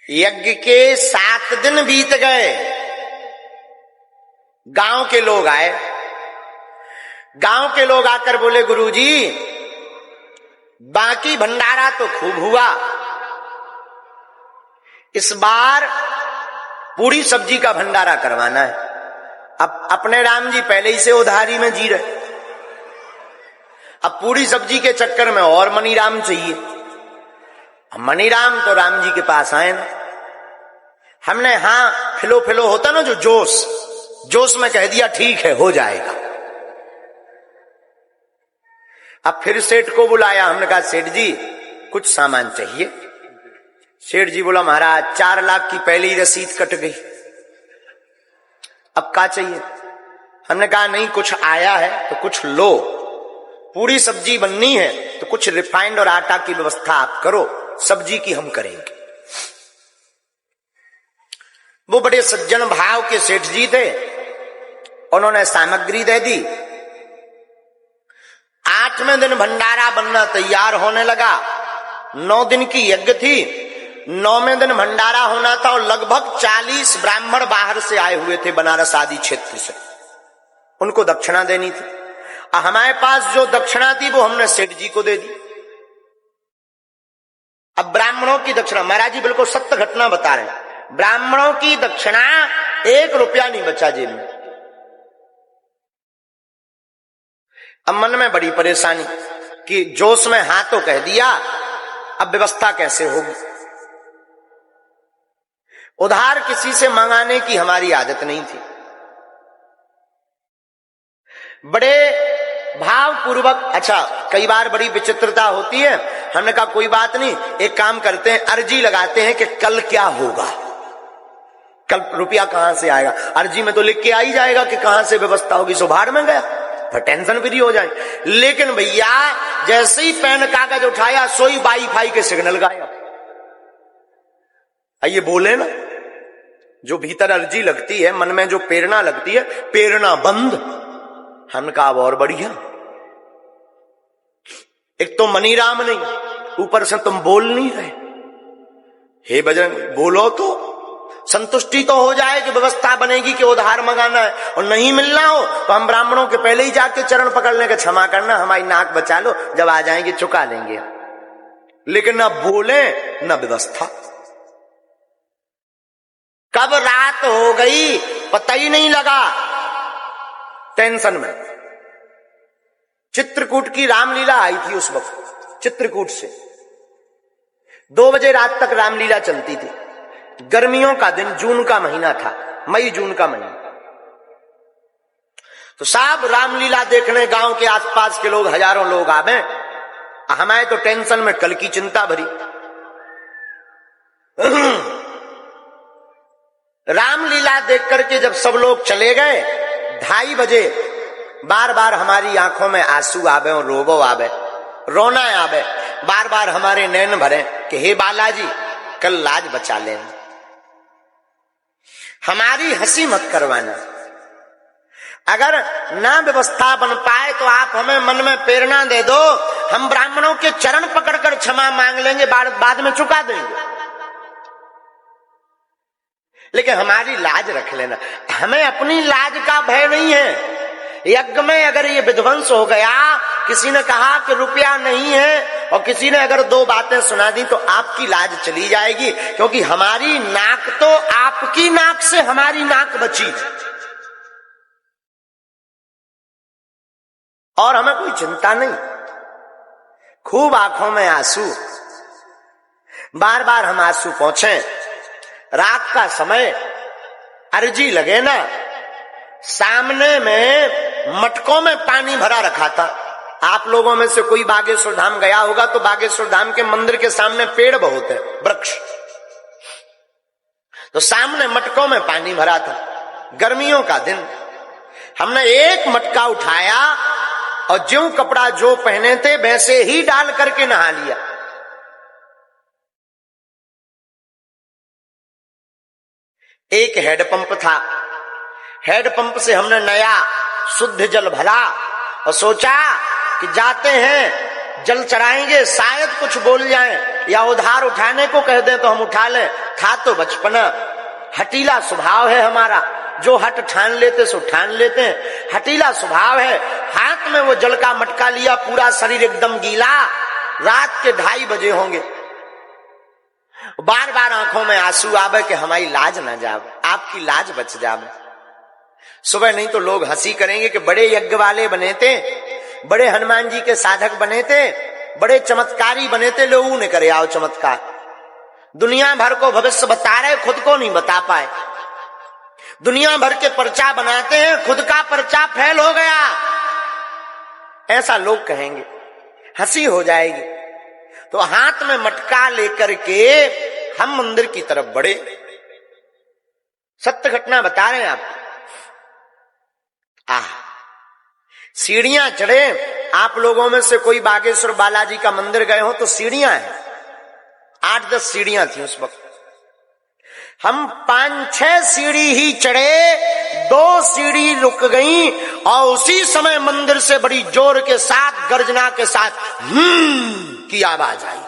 यज्ञ के 7 दिन बीत गए। गांव के लोग आए। गांव के लोग आकर बोले, गुरुजी बाकी भंडारा तो खूब हुआ, इस बार पूरी सब्जी का भंडारा करवाना है। अब अपने राम जी पहले ही से उधारी में जी रहे, अब पूरी सब्जी के चक्कर में और मनीराम चाहिए। अब मनीराम तो राम जी के पास आए ना। हमने हाँ फिलो फिलो होता ना जो जोश में कह दिया ठीक है हो जाएगा। अब फिर सेठ को बुलाया। हमने कहा सेठ जी कुछ सामान चाहिए। सेठ जी बोला महाराज 4 लाख की पहली रसीद कट गई, अब क्या चाहिए? हमने कहा नहीं कुछ आया है तो कुछ लो, पूरी सब्जी बननी है तो कुछ रिफाइंड और आटा की व्यवस्था आप करो, सब्जी की हम करेंगे। वो बड़े सज्जन भाव के सेठ जी थे, उन्होंने सामग्री दे दी। 8वें दिन भंडारा बनना तैयार होने लगा। 9 दिन की यज्ञ थी, 9वें दिन भंडारा होना था और लगभग 40 ब्राह्मण बाहर से आए हुए थे, बनारस आदि क्षेत्र से। उनको दक्षिणा देनी थी। हमारे पास जो दक्षिणा थी वो हमने सेठ जी को दे दी। अब ब्राह्मणों की दक्षिणा, महाराज जी बिल्कुल सत्य घटना बता रहे हैं, ब्राह्मणों की दक्षिणा 1 रुपया नहीं बचा जेब में। अब मन में बड़ी परेशानी कि जोश में हाँ तो कह दिया, अब व्यवस्था कैसे होगी? उधार किसी से मंगाने की हमारी आदत नहीं थी। बड़े भावपूर्वक, अच्छा कई बार बड़ी विचित्रता होती है। हमने कहा कोई बात नहीं, एक काम करते हैं, अर्जी लगाते हैं कि कल क्या होगा, कल रुपया कहां से आएगा। अर्जी में तो लिख के आ ही जाएगा कि कहां से व्यवस्था होगी, सो भाड़ में गया, फिर टेंशन फ्री हो जाए। लेकिन भैया जैसे ही पेन कागज उठाया सोई वाईफाई के सिग्नल गाया। आइए बोले ना, जो भीतर अर्जी लगती है, मन में जो प्रेरणा लगती है, प्रेरणा बंद। हमने कहा और बढ़िया, एक तो मनीराम नहीं, ऊपर से तुम बोल नहीं रहे। हे बजरंग बोलो तो संतुष्टि तो हो जाए कि व्यवस्था बनेगी कि उधार मंगाना है, और नहीं मिलना हो तो हम ब्राह्मणों के पहले ही जाके चरण पकड़ लेंगे, क्षमा करना हमारी नाक बचा लो, जब आ जाएंगे चुका लेंगे। लेकिन ना बोले ना व्यवस्था। कब रात हो गई पता ही नहीं लगा, टेंशन में। चित्रकूट की रामलीला आई थी उस वक्त, चित्रकूट से 2 बजे रात तक रामलीला चलती थी। गर्मियों का दिन, जून का महीना था, मई जून का महीना। तो सब रामलीला देखने गांव के आसपास के लोग, हजारों लोग आवे। हमारे तो टेंशन में कल की चिंता भरी। रामलीला देख करके जब सब लोग चले गए, 2:30 बजे बार बार हमारी आंखों में आंसू आवे और रोबो आवे, रोना आवे। बार बार हमारे नैन भरे कि हे बालाजी कल लाज बचा लेना, हमारी हंसी मत करवाना। अगर ना व्यवस्था बन पाए तो आप हमें मन में प्रेरणा दे दो, हम ब्राह्मणों के चरण पकड़कर क्षमा मांग लेंगे, बाद में चुका देंगे। लेकिन हमारी लाज रख लेना। हमें अपनी लाज का भय नहीं है। यज्ञ में अगर ये विध्वंस हो गया, किसी ने कहा कि रुपया नहीं है और किसी ने अगर 2 बातें सुना दी तो आपकी लाज चली जाएगी, क्योंकि हमारी नाक तो आपकी नाक से हमारी नाक बची और हमें कोई चिंता नहीं। खूब आंखों में आंसू, बार बार हम आंसू पहुंचे। रात का समय, अर्जी लगे ना, सामने में मटकों में पानी भरा रखा था। आप लोगों में से कोई बागेश्वर धाम गया होगा तो बागेश्वर धाम के मंदिर के सामने पेड़ बहुत है, वृक्ष, तो सामने मटकों में पानी भरा था। गर्मियों का दिन, हमने एक मटका उठाया और ज्यों कपड़ा जो पहने थे वैसे ही डाल करके नहा लिया। एक हैंडपंप था, हैंडपंप से हमने नया शुद्ध जल भरा और सोचा कि जाते हैं जल चढ़ाएंगे, शायद कुछ बोल जाएं या उधार उठाने को कह दें तो हम उठा लें, था तो बचपना, हटीला स्वभाव है हमारा, जो हट ठान लेते सो ठान लेते हैं, हटीला स्वभाव है। हाथ में वो जल का मटका लिया, पूरा शरीर एकदम गीला, रात के 2:30 बजे होंगे, बार बार आंखों में आंसू आवे कि हमारी लाज ना जावे, आपकी लाज बच जावे। सुबह नहीं तो लोग हंसी करेंगे कि बड़े यज्ञ वाले बने थे, बड़े हनुमान जी के साधक बने थे, बड़े चमत्कारी बने थे, लोगों ने करे आओ चमत्कार। दुनिया भर को भविष्य बता रहे, खुद को नहीं बता पाए। दुनिया भर के पर्चा बनाते हैं, खुद का पर्चा फेल हो गया, ऐसा लोग कहेंगे, हंसी हो जाएगी। तो हाथ में मटका लेकर के हम मंदिर की तरफ बढ़े। सत्य घटना बता रहे हैं आप। सीढ़ियां चढ़े। आप लोगों में से कोई बागेश्वर बालाजी का मंदिर गए हो तो सीढ़ियां हैं, 8-10 सीढ़ियां थी उस वक्त। हम 5-6 सीढ़ी ही चढ़े, 2 सीढ़ी रुक गई और उसी समय मंदिर से बड़ी जोर के साथ, गर्जना के साथ की आवाज आई।